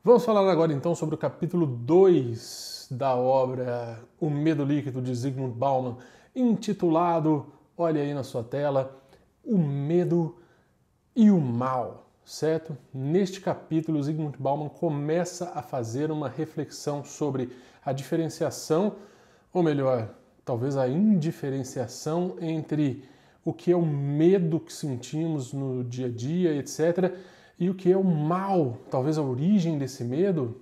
Vamos falar agora então sobre o capítulo 2 da obra O Medo Líquido de Zygmunt Bauman, intitulado, olha aí na sua tela, O Medo e o Mal, certo? Neste capítulo, Zygmunt Bauman começa a fazer uma reflexão sobre a diferenciação, ou melhor, talvez a indiferenciação entre o que é o medo que sentimos no dia a dia, etc., e o que é o mal, talvez a origem desse medo,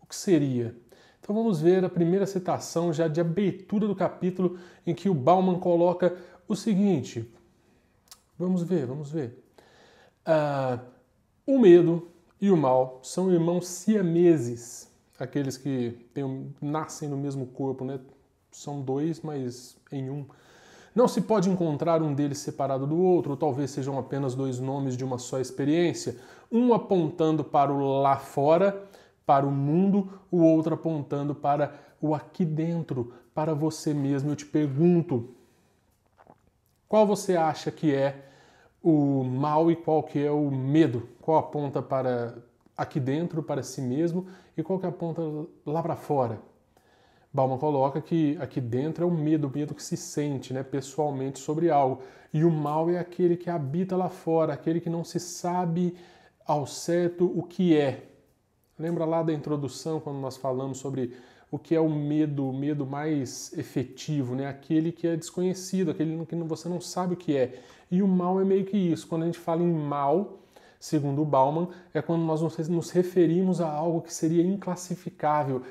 o que seria? Então vamos ver a primeira citação já de abertura do capítulo em que o Bauman coloca o seguinte. Vamos ver. O medo e o mal são irmãos siameses, aqueles que nascem no mesmo corpo, né? São dois, mas em um. Não se pode encontrar um deles separado do outro, ou talvez sejam apenas dois nomes de uma só experiência, um apontando para o lá fora, para o mundo, o outro apontando para o aqui dentro, para você mesmo. Eu te pergunto, qual você acha que é o mal e qual que é o medo? Qual aponta para aqui dentro, para si mesmo, e qual que aponta lá para fora? Bauman coloca que aqui dentro é o medo que se sente, né, pessoalmente sobre algo. E o mal é aquele que habita lá fora, aquele que não se sabe ao certo o que é. Lembra lá da introdução, quando nós falamos sobre o que é o medo mais efetivo, né? Aquele que é desconhecido, aquele que você não sabe o que é. E o mal é meio que isso. Quando a gente fala em mal, segundo o Bauman, é quando nós nos referimos a algo que seria inclassificável,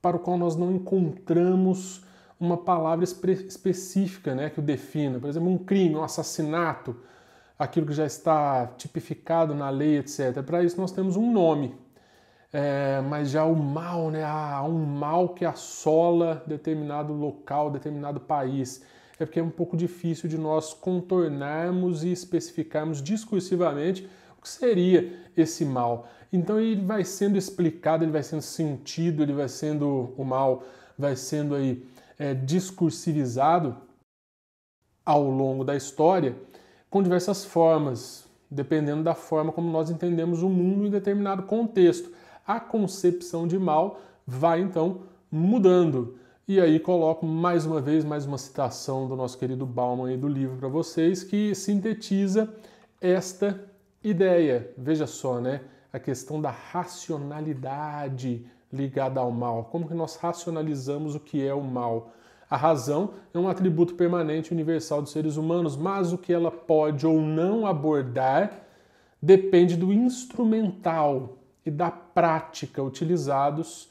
para o qual nós não encontramos uma palavra específica, né, que o defina. Por exemplo, um crime, um assassinato, aquilo que já está tipificado na lei, etc. Para isso nós temos um nome. Mas já o mal, né, há um mal que assola determinado local, determinado país. É porque é um pouco difícil de nós contornarmos e especificarmos discursivamente o que seria esse mal. Então ele vai sendo explicado, ele vai sendo sentido, ele vai sendo o mal, vai sendo aí discursivizado ao longo da história com diversas formas, dependendo da forma como nós entendemos o mundo em determinado contexto. A concepção de mal vai então mudando. E aí coloco mais uma vez mais uma citação do nosso querido Bauman aí do livro para vocês, que sintetiza esta ideia. Veja só, né? A questão da racionalidade ligada ao mal. Como que nós racionalizamos o que é o mal? A razão é um atributo permanente universal dos seres humanos, mas o que ela pode ou não abordar depende do instrumental e da prática utilizados,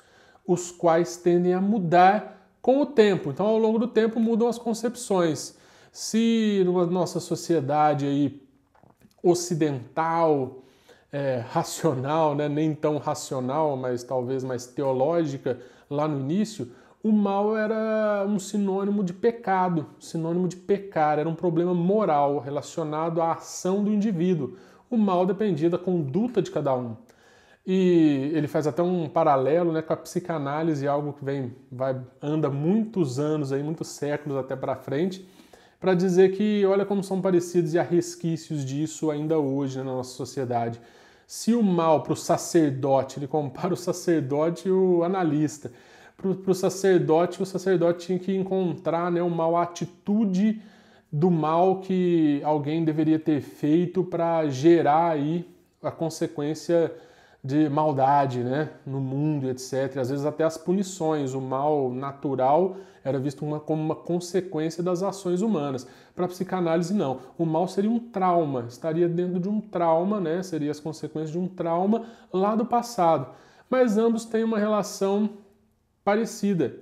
os quais tendem a mudar com o tempo. Então, ao longo do tempo, mudam as concepções. Se numa nossa sociedade aí ocidental, racional, né? Nem tão racional, mas talvez mais teológica, lá no início, o mal era um sinônimo de pecado, sinônimo de pecar, era um problema moral relacionado à ação do indivíduo. O mal dependia da conduta de cada um. E ele faz até um paralelo, né, com a psicanálise, algo que anda muitos anos, aí, muitos séculos até para frente, para dizer que olha como são parecidos e há resquícios disso ainda hoje, né, na nossa sociedade. Se o mal para o sacerdote, ele compara o sacerdote e o analista. Para o sacerdote tinha que encontrar, né, uma atitude do mal que alguém deveria ter feito para gerar aí a consequência de maldade, né, no mundo, etc. Às vezes até as punições, o mal natural era visto como uma consequência das ações humanas. Para a psicanálise, não. O mal seria um trauma, estaria dentro de um trauma, né, seria as consequências de um trauma lá do passado. Mas ambos têm uma relação parecida.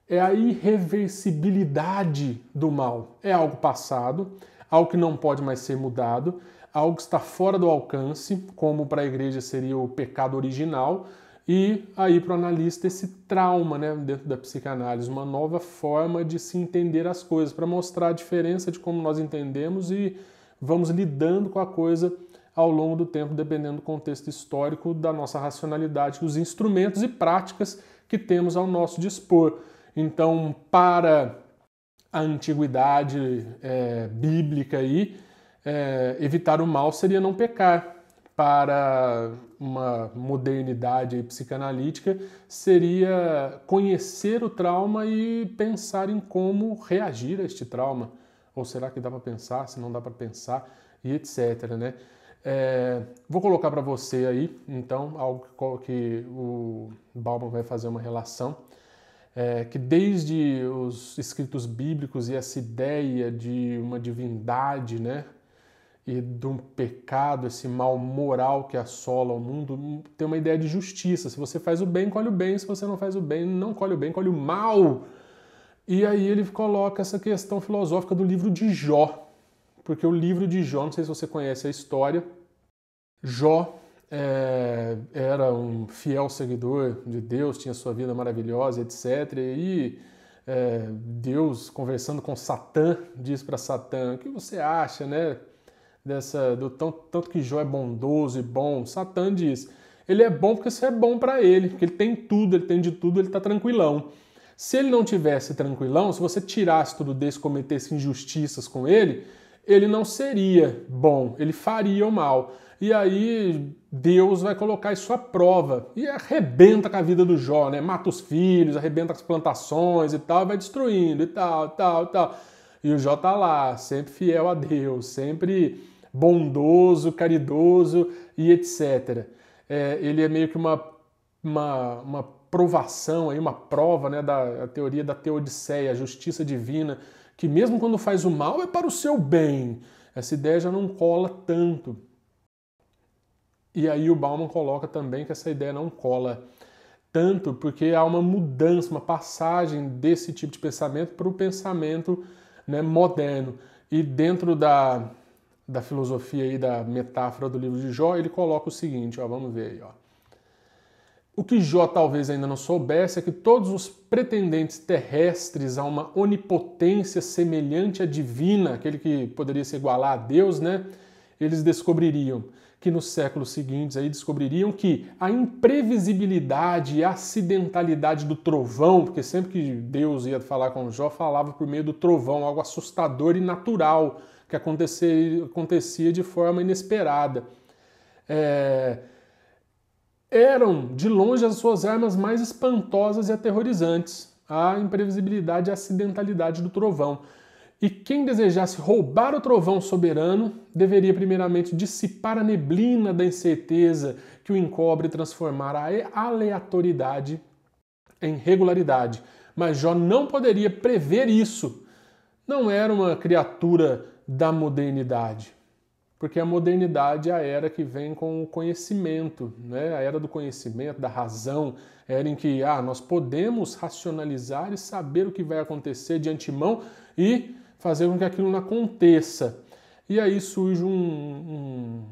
É a irreversibilidade do mal. É algo passado, algo que não pode mais ser mudado, algo que está fora do alcance, como para a igreja seria o pecado original, e aí para o analista esse trauma, né, dentro da psicanálise, uma nova forma de se entender as coisas, para mostrar a diferença de como nós entendemos e vamos lidando com a coisa ao longo do tempo, dependendo do contexto histórico, da nossa racionalidade, dos instrumentos e práticas que temos ao nosso dispor. Então, para a antiguidade bíblica aí, evitar o mal seria não pecar. Para uma modernidade aí psicanalítica seria conhecer o trauma e pensar em como reagir a este trauma. Ou será que dá para pensar, se não dá para pensar, e etc, né? Vou colocar para você aí, então, algo que o Bauman vai fazer uma relação, que desde os escritos bíblicos e essa ideia de uma divindade, né, e de um pecado, esse mal moral que assola o mundo, tem uma ideia de justiça. Se você faz o bem, colhe o bem. Se você não faz o bem, não colhe o bem, colhe o mal. E aí ele coloca essa questão filosófica do livro de Jó. Porque o livro de Jó, não sei se você conhece a história, Jó era um fiel seguidor de Deus, tinha sua vida maravilhosa, etc. E Deus, conversando com Satã, diz para Satã: o que você acha, né? Tanto que Jó é bondoso e bom. Satã diz: ele é bom porque você é bom para ele, porque ele tem tudo, ele tem de tudo, ele está tranquilão. Se ele não tivesse tranquilão, se você tirasse tudo desse, cometesse injustiças com ele não seria bom, ele faria o mal. E aí Deus vai colocar isso à prova e arrebenta com a vida do Jó, né? Mata os filhos, arrebenta as plantações e tal, vai destruindo e tal. E o Jó tá lá, sempre fiel a Deus, sempre bondoso, caridoso e etc. Ele é meio que uma provação, aí, uma prova, né, da teoria da teodiceia, a justiça divina, que mesmo quando faz o mal é para o seu bem. Essa ideia já não cola tanto. E aí o Bauman coloca também que essa ideia não cola tanto porque há uma mudança, uma passagem desse tipo de pensamento para o pensamento, né, moderno. E dentro da filosofia e da metáfora do livro de Jó, ele coloca o seguinte, ó, vamos ver aí, ó. O que Jó talvez ainda não soubesse é que todos os pretendentes terrestres a uma onipotência semelhante à divina, aquele que poderia se igualar a Deus, né? Eles descobririam que nos séculos seguintes aí descobririam que a imprevisibilidade e acidentalidade do trovão, porque sempre que Deus ia falar com Jó, falava por meio do trovão, algo assustador e natural que acontecia de forma inesperada. Eram, de longe, as suas armas mais espantosas e aterrorizantes, a imprevisibilidade e a acidentalidade do trovão. E quem desejasse roubar o trovão soberano deveria primeiramente dissipar a neblina da incerteza que o encobre e transformar a aleatoriedade em regularidade. Mas Jó não poderia prever isso. Não era uma criatura da modernidade. Porque a modernidade é a era que vem com o conhecimento, né? A era do conhecimento, da razão, a era em que nós podemos racionalizar e saber o que vai acontecer de antemão e fazer com que aquilo não aconteça. E aí surge um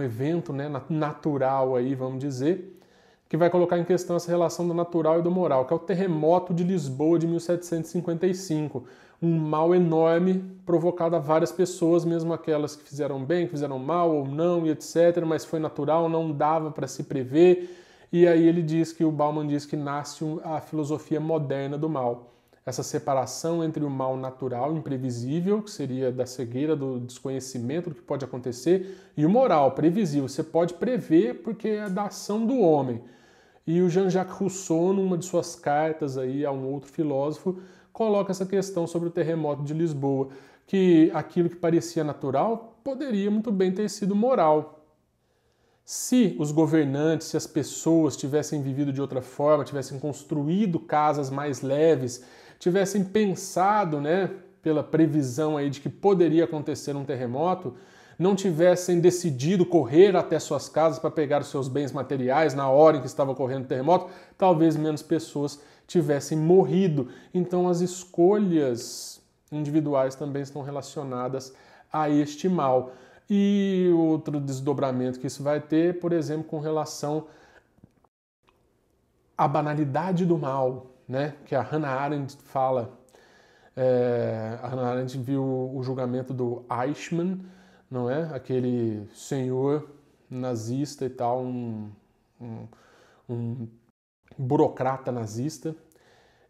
evento, né, natural, aí, vamos dizer, que vai colocar em questão essa relação do natural e do moral, que é o terremoto de Lisboa de 1755. Um mal enorme provocado a várias pessoas, mesmo aquelas que fizeram bem, que fizeram mal ou não, e etc., mas foi natural, não dava para se prever. E aí o Bauman diz que nasce a filosofia moderna do mal. Essa separação entre o mal natural, imprevisível, que seria da cegueira, do desconhecimento do que pode acontecer, e o moral, previsível. Você pode prever porque é da ação do homem. E o Jean-Jacques Rousseau, numa de suas cartas aí a um outro filósofo, coloca essa questão sobre o terremoto de Lisboa, que aquilo que parecia natural poderia muito bem ter sido moral. Se os governantes, se as pessoas tivessem vivido de outra forma, tivessem construído casas mais leves, tivessem pensado, né, pela previsão aí de que poderia acontecer um terremoto, não tivessem decidido correr até suas casas para pegar os seus bens materiais na hora em que estava ocorrendo o terremoto, talvez menos pessoas tivessem morrido. Então as escolhas individuais também estão relacionadas a este mal. E outro desdobramento que isso vai ter, por exemplo, com relação à banalidade do mal, né? Que a Hannah Arendt fala. A Hannah Arendt viu o julgamento do Eichmann, não é? Aquele senhor nazista e tal, um burocrata nazista.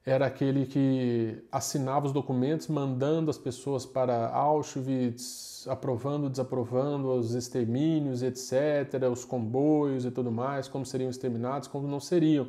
era aquele que assinava os documentos mandando as pessoas para Auschwitz, aprovando, desaprovando os extermínios, etc., os comboios e tudo mais, como seriam exterminados, como não seriam.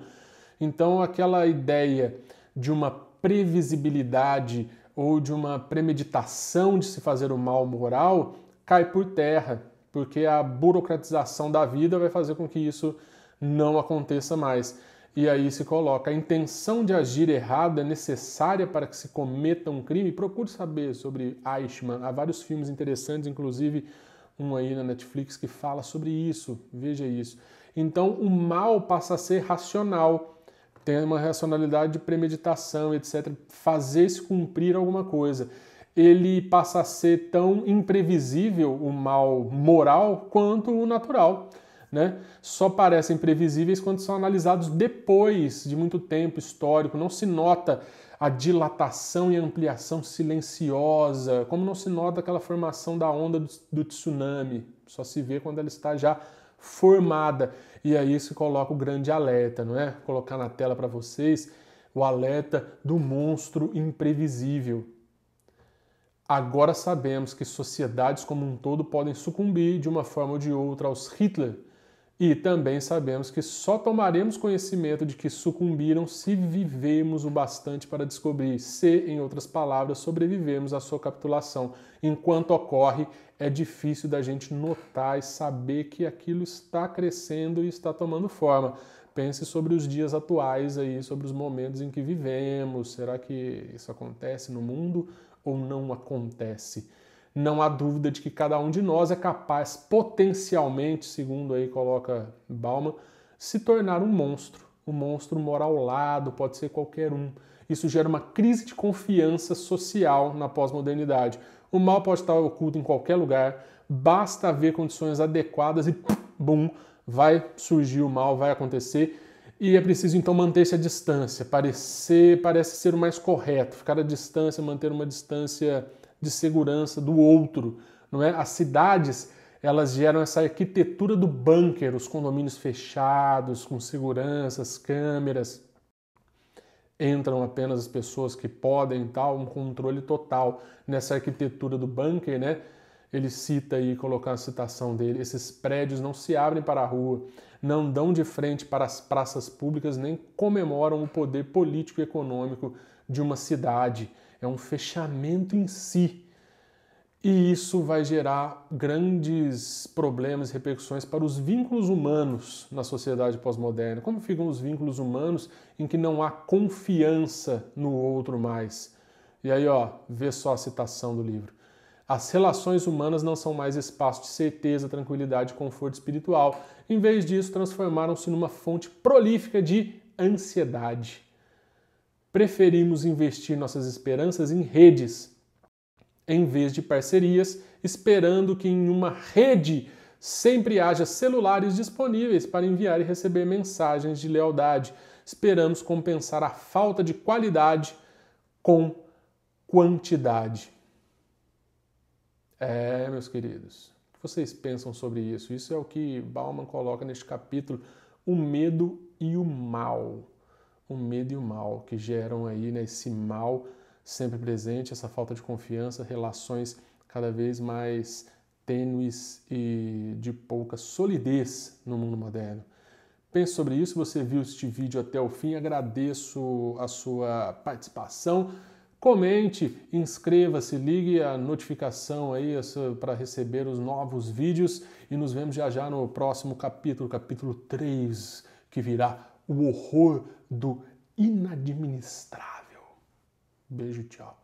Então, aquela ideia de uma previsibilidade ou de uma premeditação de se fazer o mal moral cai por terra, porque a burocratização da vida vai fazer com que isso não aconteça mais. E aí se coloca, a intenção de agir errado é necessária para que se cometa um crime. Procure saber sobre Eichmann. Há vários filmes interessantes, inclusive um aí na Netflix que fala sobre isso. Veja isso. Então o mal passa a ser racional. Tem uma racionalidade de premeditação, etc. Fazer-se cumprir alguma coisa. Ele passa a ser tão imprevisível, o mal moral, quanto o natural. Né? Só parecem previsíveis quando são analisados depois de muito tempo histórico. Não se nota a dilatação e ampliação silenciosa, como não se nota aquela formação da onda do tsunami. Só se vê quando ela está já formada. E aí se coloca o grande alerta, não é? Vou colocar na tela para vocês o alerta do monstro imprevisível. Agora sabemos que sociedades como um todo podem sucumbir de uma forma ou de outra aos Hitler. E também sabemos que só tomaremos conhecimento de que sucumbiram se vivermos o bastante para descobrir, se, em outras palavras, sobrevivemos à sua capitulação. Enquanto ocorre, é difícil da gente notar e saber que aquilo está crescendo e está tomando forma. Pense sobre os dias atuais aí, sobre os momentos em que vivemos. Será que isso acontece no mundo ou não acontece? Não há dúvida de que cada um de nós é capaz, potencialmente, segundo aí coloca Bauman, se tornar um monstro. Um monstro mora ao lado, pode ser qualquer um. Isso gera uma crise de confiança social na pós-modernidade. O mal pode estar oculto em qualquer lugar, basta haver condições adequadas e bum, vai surgir o mal, vai acontecer. E é preciso então manter-se à distância, parece ser o mais correto, ficar à distância, manter uma distância de segurança do outro, não é? As cidades, elas geram essa arquitetura do bunker, os condomínios fechados, com seguranças, câmeras, entram apenas as pessoas que podem, tal, um controle total nessa arquitetura do bunker, né? Ele cita aí, colocar a citação dele, esses prédios não se abrem para a rua, não dão de frente para as praças públicas, nem comemoram o poder político e econômico de uma cidade. É um fechamento em si. E isso vai gerar grandes problemas e repercussões para os vínculos humanos na sociedade pós-moderna. Como ficam os vínculos humanos em que não há confiança no outro mais? E aí, ó, vê só a citação do livro. As relações humanas não são mais espaço de certeza, tranquilidade e conforto espiritual. Em vez disso, transformaram-se numa fonte prolífica de ansiedade. Preferimos investir nossas esperanças em redes, em vez de parcerias, esperando que em uma rede sempre haja celulares disponíveis para enviar e receber mensagens de lealdade. Esperamos compensar a falta de qualidade com quantidade. Meus queridos, o que vocês pensam sobre isso? Isso é o que Bauman coloca neste capítulo, o medo e o mal. O medo e o mal que geram aí, né, esse mal sempre presente, essa falta de confiança, relações cada vez mais tênues e de pouca solidez no mundo moderno. Pense sobre isso, você viu este vídeo até o fim, agradeço a sua participação. Comente, inscreva-se, ligue a notificação aí para receber os novos vídeos e nos vemos já já no próximo capítulo, capítulo 3, que virá o horror do inadministrável. Beijo, tchau.